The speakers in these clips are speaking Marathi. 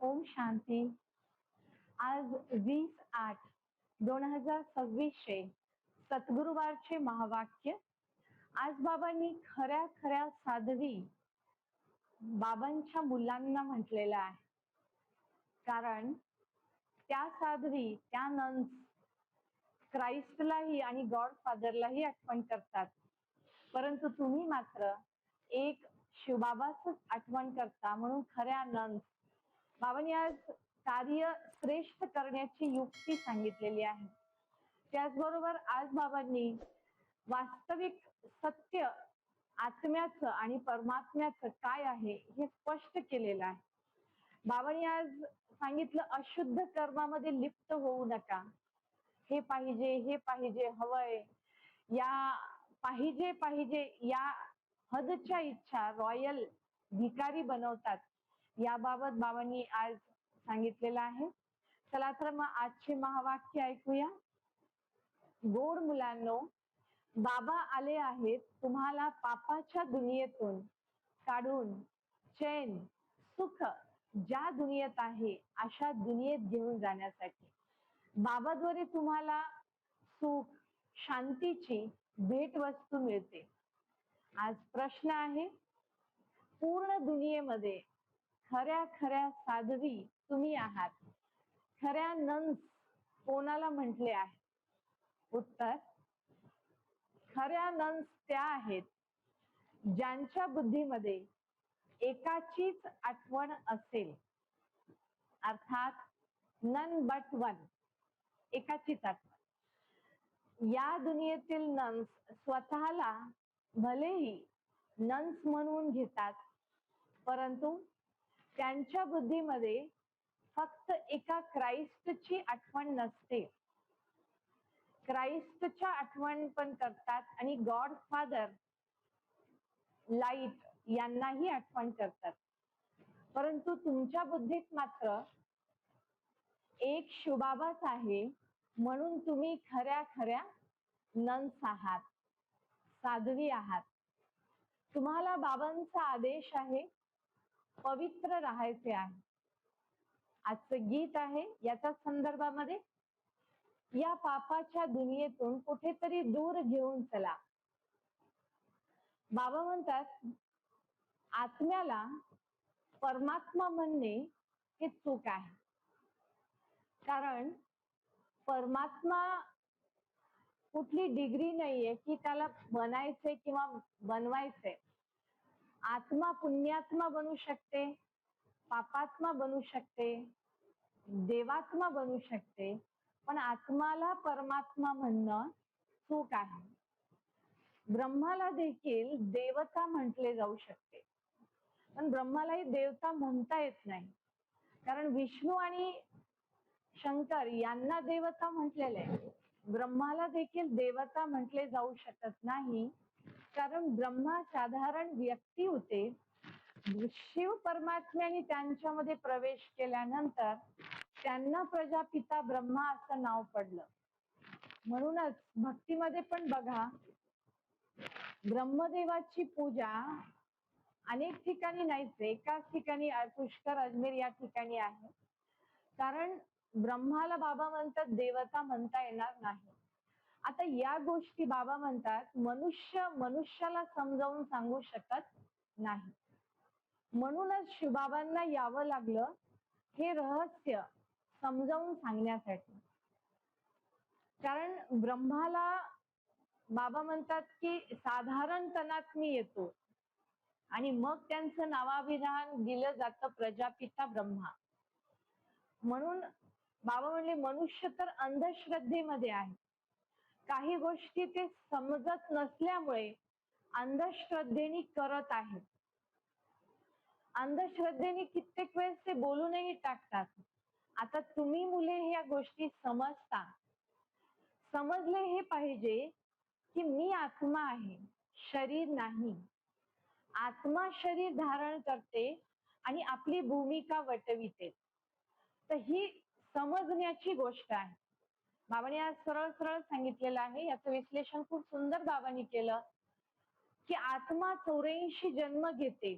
ओम शांती. आज 20/8/2026 सद्गुरुवारचे महावाक्य. आज बाबांनी खऱ्या खऱ्या साध्वी बाबांच्या मुलांना म्हटलेलं आहे. कारण त्या साध्वी, त्या नन्स क्राइस्टलाही आणि गॉड फादरलाही आठवण करतात, परंतु तुम्ही मात्र एक शिवबाबाच आठवण करता. म्हणून खऱ्या नन्स. बाबांनी आज कार्य श्रेष्ठ करण्याची युक्ती सांगितलेली आहे. त्याचबरोबर आज बाबांनी वास्तविक सत्य आत्म्याचं आणि परमात्म्याचं काय आहे हे स्पष्ट केलेलं आहे. बाबांनी आज सांगितलं, अशुद्ध कर्मामध्ये लिप्त होऊ नका. हे पाहिजे, हे पाहिजे, हवंय, या पाहिजे पाहिजे या हदच्या इच्छा रॉयल भिकारी बनवतात. याबाबत बाबांनी आज सांगितलेलं आहे. चला तर मग आजचे महावाक्य ऐकूया. गोड मुलांनो, बाबा आले आहेत तुम्हाला पापाच्या दुनियेतून काढून चैन सुख ज्या दुनियेत आहे अशा दुनियेत घेऊन जाण्यासाठी. बाबाद्वारे तुम्हाला सुख शांतीची भेटवस्तू मिळते. आज प्रश्न आहे, पूर्ण दुनियेमध्ये खऱ्या खऱ्या साध्वी तुम्ही आहात. खऱ्या नन्स कोणाला म्हटले आहे? उत्तर, खऱ्या नन्स त्या आहेत ज्यांच्या बुद्धीमध्ये एकाचीच आठवण असेल, अर्थात नन बट वन, एकाचीच आठवण. या दुनियेतील नन्स स्वतःला भलेही नन्स म्हणून घेतात, परंतु त्यांच्या बुद्धीमध्ये फक्त एका क्राइस्टची आठवण नसते. क्राइस्टच्या आठवण पण करतात आणि गॉड फादर लाईट यांनाही आठवण करतात. परंतु तुमच्या बुद्धीत मात्र एक शिवबाबाच आहे, म्हणून तुम्ही खऱ्या खऱ्या नन्स आहात, साध्वी आहात. तुम्हाला बाबांचा आदेश आहे, पवित्र राहायचे आहे. आजचं गीत आहे याच्या संदर्भामध्ये, या पापाच्या दुनियेतून कुठेतरी दूर घेऊन चला. बाबा म्हणतात, आत्म्याला परमात्मा म्हणणे हे चूक आहे. कारण परमात्मा कुठली डिग्री नाहीये की त्याला बनायचे किंवा बनवायचे. आत्मा पुण्यात्मा बनू शकते, पापात्मा बनू शकते, देवात्मा बनू शकते, पण आत्माला परमात्मा म्हणणं चूक आहे. ब्रह्माला देखील देवता म्हटले जाऊ शकते, पण ब्रह्मालाही देवता म्हणता येत नाही. कारण विष्णू आणि शंकर यांना देवता म्हटलेले, ब्रह्माला देखील देवता म्हटले जाऊ शकत नाही. कारण ब्रह्मा साधारण व्यक्ती होते. शिव परमात्म्याने त्यांच्यामध्ये प्रवेश केल्यानंतर त्यांना प्रजापिता ब्रह्मा असं नाव पडलं. म्हणूनच भक्तीमध्ये पण बघा, ब्रह्मदेवाची पूजा अनेक ठिकाणी नाहीच, एकाच ठिकाणी पुष्कर अजमेर या ठिकाणी आहे. कारण ब्रह्माला बाबा म्हणतात देवता म्हणता येणार नाही. आता या गोष्टी बाबा म्हणतात मनुष्य मनुष्याला समजावून सांगू शकत नाही. म्हणूनच शिवबाबांना यावं लागलं हे रहस्य समजावून सांगण्यासाठी. कारण ब्रह्माला बाबा म्हणतात की साधारणतनात मी येतो आणि मग त्यांचं नावाभिधान दिलं जातं प्रजापिता ब्रह्मा. म्हणून बाबा म्हणले मनुष्य तर अंधश्रद्धेमध्ये आहे. काही गोष्टी ते समजत नसल्यामुळे अंधश्रद्धेने करत आहेत. अंधश्रद्धेने कित्येक वेळेस ते बोलूनही टाकतात. आता तुम्ही मुले ह्या गोष्टी समजता, समजले हे पाहिजे की मी आत्मा आहे, शरीर नाही. आत्मा शरीर धारण करते आणि आपली भूमिका वटविते. तर ही समजण्याची गोष्ट आहे. बाबांनी आज सरळ सरळ सांगितलेलं आहे. याचं विश्लेषण खूप सुंदर बाबांनी केलं की आत्मा 84 जन्म घेते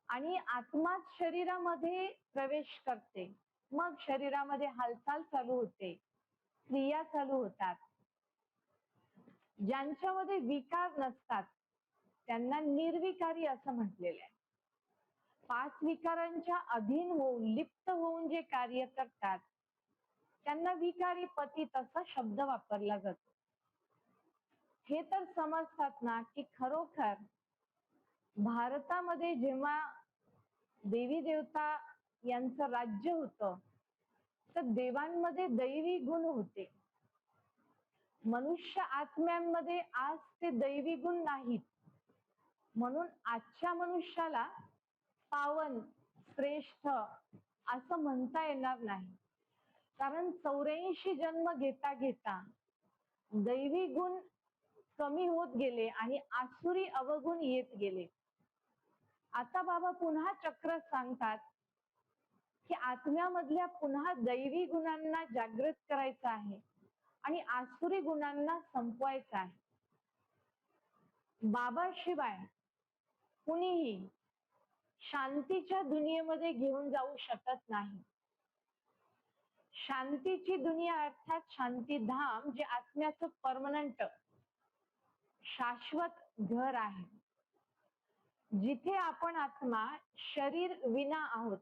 आणि आत्माच शरीरामध्ये प्रवेश करते, मग शरीरामध्ये हालचाल चालू होते, क्रिया चालू होतात. ज्यांच्यामध्ये विकार नसतात त्यांना निर्विकारी असं म्हटलेलं आहे. 5 विकारांच्या अधीन होऊन लिप्त होऊन जे कार्य करतात त्यांना विकारी पतित असा शब्द वापरला जातो. हे तर समजतात ना की खरोखर भारतामध्ये जेव्हा देवी देवता यांचं राज्य होतं तर देवांमध्ये दैवी गुण होते. मनुष्य आत्म्यांमध्ये आज ते दैवी गुण नाहीत. म्हणून आजच्या मनुष्याला पावन श्रेष्ठ असं म्हणता येणार नाही. कारण 84 जन्म घेता घेता दैवी गुण कमी होत गेले आणि आसुरी अवगुण येत गेले. आता बाबा पुन्हा चक्र सांगतात की आत्म्यामधल्या पुन्हा दैवी गुणांना जागृत करायचं आहे आणि आसुरी गुणांना संपवायचं आहे. बाबाशिवाय कुणीही शांतीच्या दुनियेमध्ये घेऊन जाऊ शकत नाही. शांतीची दुनिया अर्थात शांतीधाम जे आत्म्याचं परमनंट शाश्वत घर आहे, जिथे आपण आत्मा शरीर विना आहोत.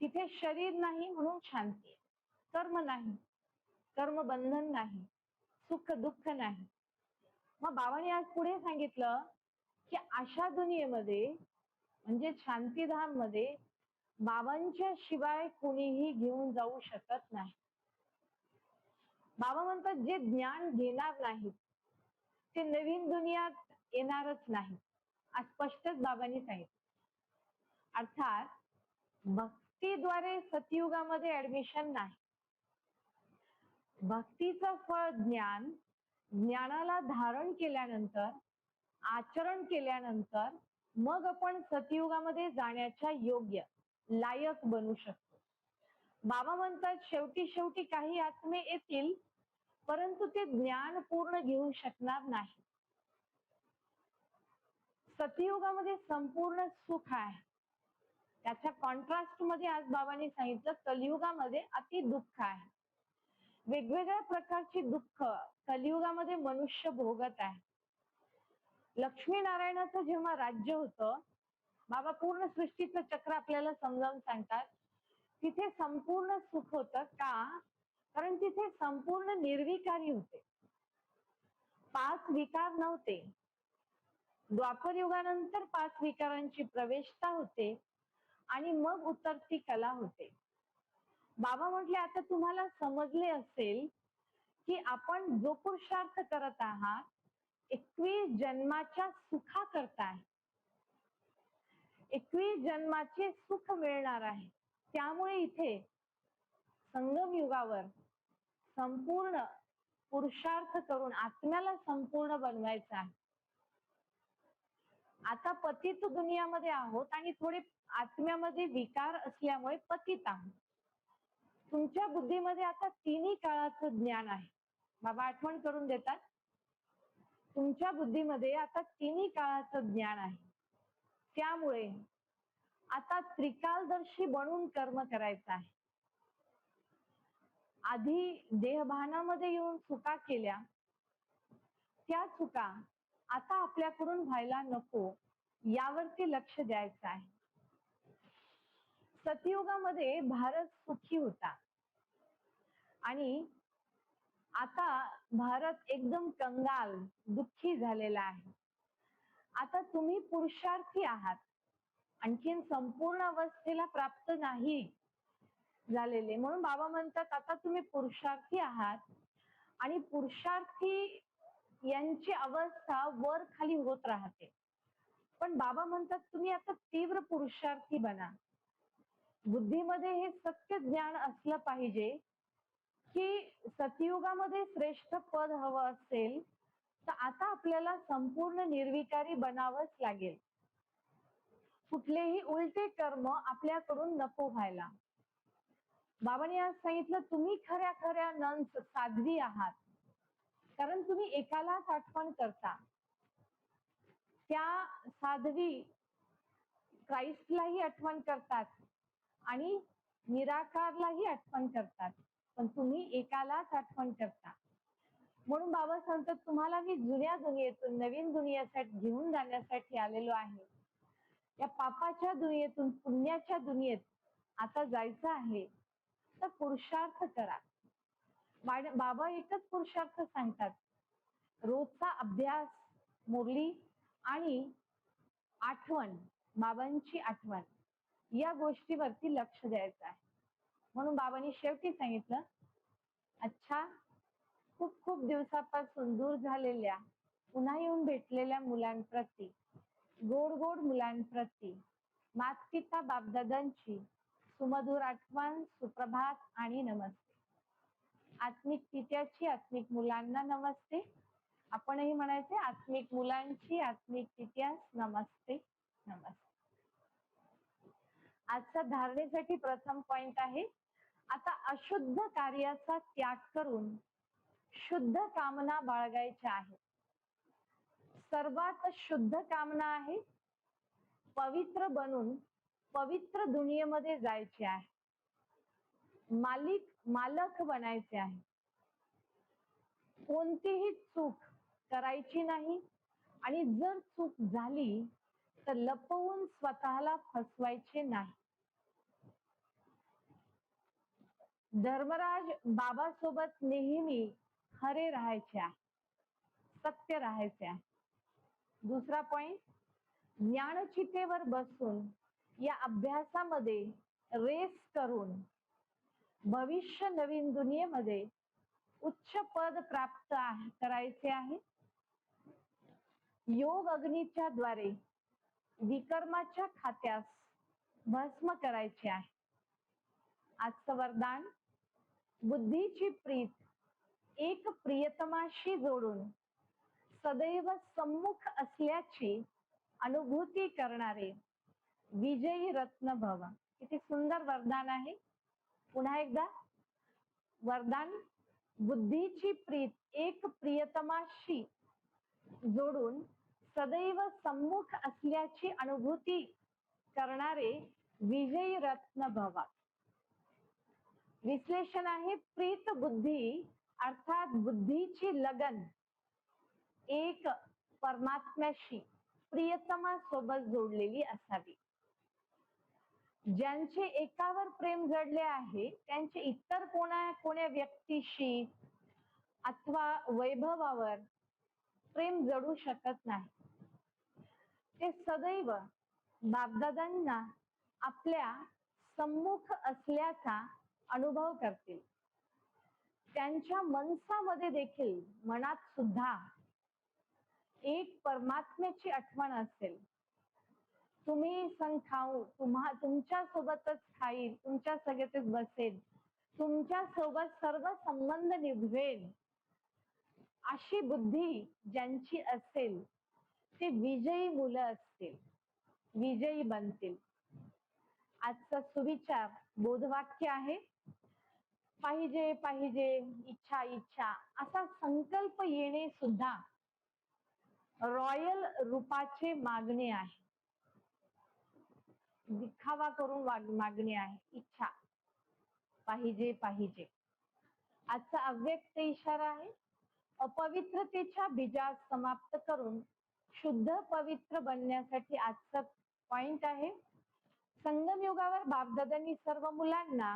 तिथे शरीर नाही म्हणून शांती, कर्म नाही, कर्म बंधन नाही, सुख दुःख नाही. मग बाबांनी आज पुढे सांगितलं की अशा दुनियेमध्ये म्हणजे शांतीधाम मध्ये बाबांच्या शिवाय कुणीही घेऊन जाऊ शकत नाही. बाबा म्हणतात जे ज्ञान घेणार नाहीत ते नवीन दुनियात येणारच नाही, आज स्पष्टच बाबांनी सांगितलं. अर्थात भक्तीद्वारे सतयुगामध्ये ऍडमिशन नाही. भक्तीचं फळ ज्ञान, ज्ञानाला धारण केल्यानंतर आचरण केल्यानंतर मग आपण सतयुगामध्ये जाण्याच्या योग्य लायक बनू शकतो. बाबा म्हणतात शेवटी शेवटी काही आत्मे येतील परंतु ते ज्ञान पूर्ण घेऊ शकणार नाही. सतयुगामध्ये संपूर्ण सुख आहे. त्याच्या कॉन्ट्रास्ट मध्ये आज बाबांनी सांगितलं कलियुगामध्ये अति दुःख आहे. वेगवेगळ्या प्रकारची दुःख कलियुगामध्ये मनुष्य भोगत आहे. लक्ष्मीनारायणाचं जेव्हा राज्य होतं, बाबा पूर्ण सृष्टीचं चक्र आपल्याला समजावून सांगतात. तिथे संपूर्ण सुख होतं का? कारण तिथे संपूर्ण निर्विकारी होते. 5 विकार नव्हते. द्वापर युगानंतर 5 विकारांची प्रवेशता होते आणि मग उतरती कला होते. बाबा म्हटले आता तुम्हाला समजले असेल की आपण जो पुरुषार्थ करत आहात 21 जन्माच्या सुखा करताय. 21 जन्माचे सुख मिळणार आहे. त्यामुळे इथे संगम युगावर संपूर्ण पुरुषार्थ करून आत्म्याला संपूर्ण बनवायचं आहे. आता पतित दुनियामध्ये आहोत आणि थोडे आत्म्यामध्ये विकार असल्यामुळे पतित आहोत. तुमच्या बुद्धीमध्ये आता तिन्ही काळाचं ज्ञान आहे. बाबा आठवण करून देतात, तुमच्या बुद्धीमध्ये आता तिन्ही काळाचं ज्ञान आहे. त्यामुळे आता त्रिकालदर्शी बनून कर्म करायचं आहे. आधी देहभानामध्ये येऊन चुका केल्या, त्या चुका आता आपल्याकडून व्हायला नको यावरती लक्ष द्यायचं आहे. सतयुगामध्ये भारत सुखी होता आणि आता भारत एकदम कंगाल दुःखी झालेला आहे. आता तुम्ही पुरुषार्थी आहात, आणखीन संपूर्ण अवस्थेला प्राप्त नाही झालेले. म्हणून बाबा म्हणतात आता तुम्ही पुरुषार्थी आहात आणि पुरुषार्थी यांची अवस्था वर खाली होत राहते. पण बाबा म्हणतात तुम्ही आता तीव्र पुरुषार्थी बना. बुद्धीमध्ये हे सत्य ज्ञान असलं पाहिजे की सतयुगामध्ये श्रेष्ठ पद हवं असेल तर आता आपल्याला संपूर्ण निर्विकारी बनावंच लागेल. कुठलेही उलटे कर्म आपल्याकडून नको व्हायला. बाबांनी आज सांगितलं तुम्ही खऱ्या खऱ्या नंस साध्वी आहात, कारण तुम्ही एकालाच आठवण करता. त्या साध्वी क्राइस्टलाही आठवण करतात आणि निराकारलाही आठवण करतात, पण तुम्ही एकालाच आठवण करता. म्हणून बाबा सांगतात, तुम्हाला मी जुन्या दुनियेतून नवीन दुनियेसाठी घेऊन जाण्यासाठी आलेलो आहे. या पापाच्या दुनियेतून पुण्याच्या दुनियेत आता जायचं आहे, तर पुरुषार्थ करा. बाबा एकच पुरुषार्थ सांगतात, रोजचा अभ्यास, मुरली आणि आठवण, बाबांची आठवण, या गोष्टीवरती लक्ष द्यायचं आहे. म्हणून बाबांनी शेवटी सांगितलं, अच्छा, खूप खूप दिवसापासून दूर झालेल्या पुन्हा येऊन भेटलेल्या मुलांप्रती, गोड गोड मुलांप्रती, मातपिता बापदादांची सुमधुर आठवण, सुप्रभात आणि नमस्ते. आत्मिक पित्याची आत्मिक मुलांना नमस्ते. आपणही म्हणायचे, आत्मिक मुलांची आत्मिक पित्यास नमस्ते नमस्ते. आजचा धारणेसाठी प्रथम पॉइंट आहे, आता अशुद्ध कार्याचा त्याग करून शुद्ध कामना बाळगायच्या आहेत. सर्वात शुद्ध कामना आहे पवित्र बनून पवित्र दुनियेमध्ये जायचे आहे. मालक बनायचे आहे. कोणतीही चूक करायची नाही आणि जर चूक झाली तर लपवून स्वतःला फसवायचे नाही. धर्मराज बाबासोबत नेहमी खरे राहायचे आहे, सत्य राहायचे आहे. दुसरा पॉइंट, ज्ञानचितेवर बसून या अभ्यासामध्ये रेस करून भविष्य नवीन दुनियेमध्ये उच्च पद प्राप्त करायचे आहे. योग अग्नीच्या द्वारे विकर्माच्या खात्यास भस्म करायचे आहे. आजचं वरदान, बुद्धीची प्रीत एक प्रियतमाशी जोडून सदैव सम्मुख असल्याची अनुभूती करणारे विजयी रत्न भव. किती सुंदर वरदान आहे. पुन्हा एकदा वरदान, बुद्धीची प्रीत एक प्रियतमाशी जोडून सदैव सम्मुख असल्याची अनुभूती करणारे विजयी रत्न भवा. विश्लेषण आहे, प्रीत बुद्धी अर्थात बुद्धीची लगन एक परमात्म्याशी प्रियतमा सोबत जोडलेली असावी. ज्यांचे एकावर प्रेम जडले आहे त्यांचे इतर कोण्या व्यक्तीशी अथवा वैभवावर प्रेम जडू शकत नाही. ते सदैव बापदादांना आपल्या सम्मुख असल्याचा अनुभव करतील. त्यांच्या मनसामध्ये देखील, मनात सुद्धा एक परमात्म्याची आठवण असेल. तुम्ही संग खाऊ, तुमच्या सोबतच खाईल, तुमच्या सगळ्यातच बसेल, तुमच्या सोबत सर्व संबंध निभवेल, अशी बुद्धी ज्यांची असेल ते विजयी मुलं असतील, विजयी बनतील. आजचा सुविचार बोधवाक्य आहे, पाहिजे पाहिजे, इच्छा इच्छा, असा संकल्प येणे सुद्धा रॉयल रूपाचे मागणे आहे. दिखावा करून मागणे आहे. इच्छा, पाहिजे पाहिजे. आजचा अव्यक्त इशारा आहे, अपवित्रतेच्या बीजास समाप्त करून शुद्ध पवित्र बनण्यासाठी आजचा पॉइंट आहे. संगम युगावर बापदादांनी सर्व मुलांना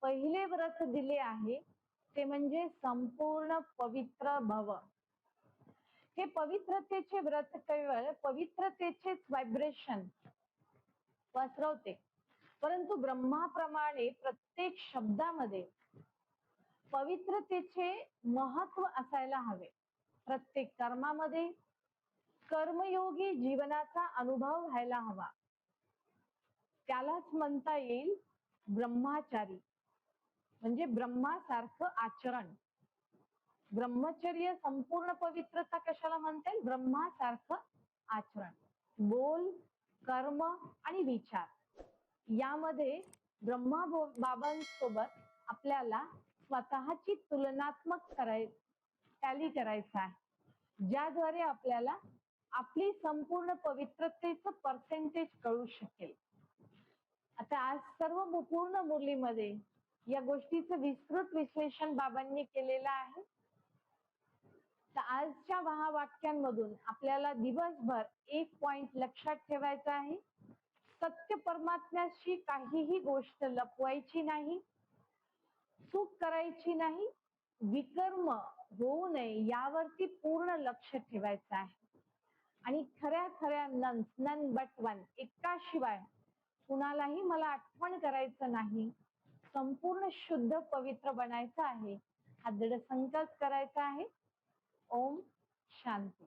पहिले व्रत दिले आहे, ते म्हणजे संपूर्ण पवित्र भव. हे पवित्रतेचे व्रत केवळ पवित्रतेचेच व्हायब्रेशन पसरवते, परंतु ब्रह्माप्रमाणे प्रत्येक शब्दामध्ये पवित्रतेचे महत्व असायला हवे. प्रत्येक कर्मामध्ये कर्मयोगी जीवनाचा अनुभव व्हायला हवा. त्यालाच म्हणता येईल ब्रह्मचारी, म्हणजे ब्रह्मासारखं आचरण. ब्रह्मचर्य संपूर्ण पवित्रता कशाला म्हणता येईल? ब्रह्मासारखं आचरण. बोल, कर्म आणि विचार यामध्ये ब्रह्मा बाबांसोबत आपल्याला स्वतःची तुलनात्मक टॅली करायचं आहे, ज्याद्वारे आपल्याला आपली संपूर्ण पवित्रतेचं पर्सेंटेज कळू शकेल. आता आज सर्व पूर्ण मुरलीमध्ये या गोष्टीचं विस्तृत विश्लेषण बाबांनी केलेलं आहे. तर आजच्या महावाक्यांमधून आपल्याला दिवसभर एक पॉइंट लक्षात ठेवायचा आहे. सत्य परमात्म्याशी काहीही गोष्ट लपवायची नाही, चूक करायची नाही, विकर्म होऊ नये यावरती पूर्ण लक्ष ठेवायचं आहे. आणि खऱ्या नन बट वन, एकाशिवाय कुणालाही मला आठवण करायचं नाही, संपूर्ण शुद्ध पवित्र बनायचं आहे, हा दृढ संकल्प करायचा आहे. ओम शांती.